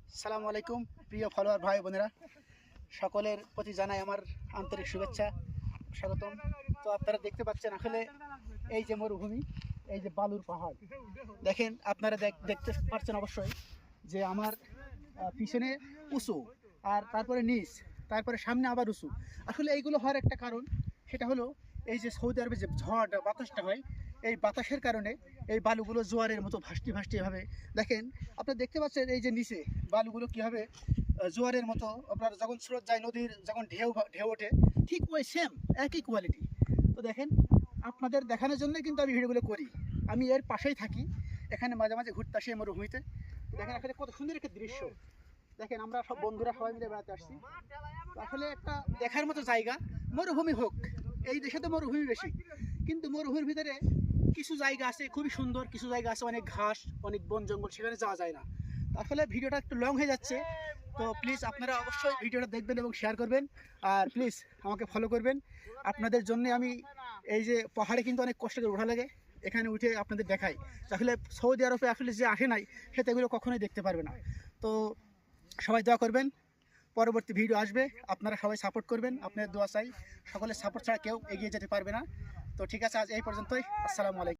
আসসালামু আলাইকুম প্রিয় ফলোয়ার ভাই বোনেরা, সকলের প্রতি জানাই আমার আন্তরিক শুভেচ্ছা, স্বাগতম। তো আপনারা দেখতে পাচ্ছেন আসলে এই যে মরুভূমি, এই যে বালুর পাহাড় দেখেন আপনারা দেখতে পাচ্ছেন অবশ্যই যে আমার পিছনে উঁচু, আর তারপরে নিচ, তারপরে সামনে আবার উঁচু। আসলে এইগুলো হওয়ার একটা কারণ, সেটা হলো এই যে সৌদি আরবে যে ঝড় বাতাসটা হয়, এই বাতাসের কারণে এই বালুগুলো জোয়ারের মতো ভাসতে ভাসতে এভাবে দেখেন। আপনারা দেখতে পাচ্ছেন এই যে নিচে বালুগুলো কীভাবে জোয়ারের মতো, আপনার যখন স্রোত যায় নদীর, যখন ঢেউ ঢেউ ওঠে, ঠিক ওই সেম একই কোয়ালিটি। তো দেখেন, আপনাদের দেখানোর জন্যই কিন্তু আমি ভিডিওগুলো করি। আমি এর পাশেই থাকি, এখানে মাঝে মাঝে ঘুরতে আসি মরুভূমিতে। দেখেন এখানে কত সুন্দর একটা দৃশ্য। দেখেন আমরা সব বন্ধুরা সবাই মিলে বেড়াতে আসছি। আসলে একটা দেখার মতো জায়গা। মরুভূমি হোক, এই দেশে তো মরুভূমি বেশি, কিন্তু মরুভূমির ভিতরে কিছু জায়গা আছে খুবই সুন্দর, কিছু জায়গা আছে অনেক ঘাস, অনেক বন জঙ্গল, সেখানে যাওয়া যায় না। আসলে ভিডিওটা একটু লং হয়ে যাচ্ছে, তো প্লিজ আপনারা অবশ্যই ভিডিওটা দেখবেন এবং শেয়ার করবেন, আর প্লিজ আমাকে ফলো করবেন। আপনাদের জন্য আমি এই যে পাহাড়ে কিন্তু অনেক কষ্ট করে ওঠা লাগে, এখানে উঠে আপনাদের দেখাই। আসলে সৌদি আরবে আসলে যে আসে নাই সে তো এগুলো কখনোই দেখতে পারবে না। তো সবাই দোয়া করবেন, পরবর্তী ভিডিও আসবে, আপনারা সবাই সাপোর্ট করবেন। আপনাদের দোয়া চাই, সকলের সাপোর্ট ছাড়া কেউ এগিয়ে যেতে পারবে না। তো ঠিক আছে, আজ এই পর্যন্তই। আসসালামু আলাইকুম।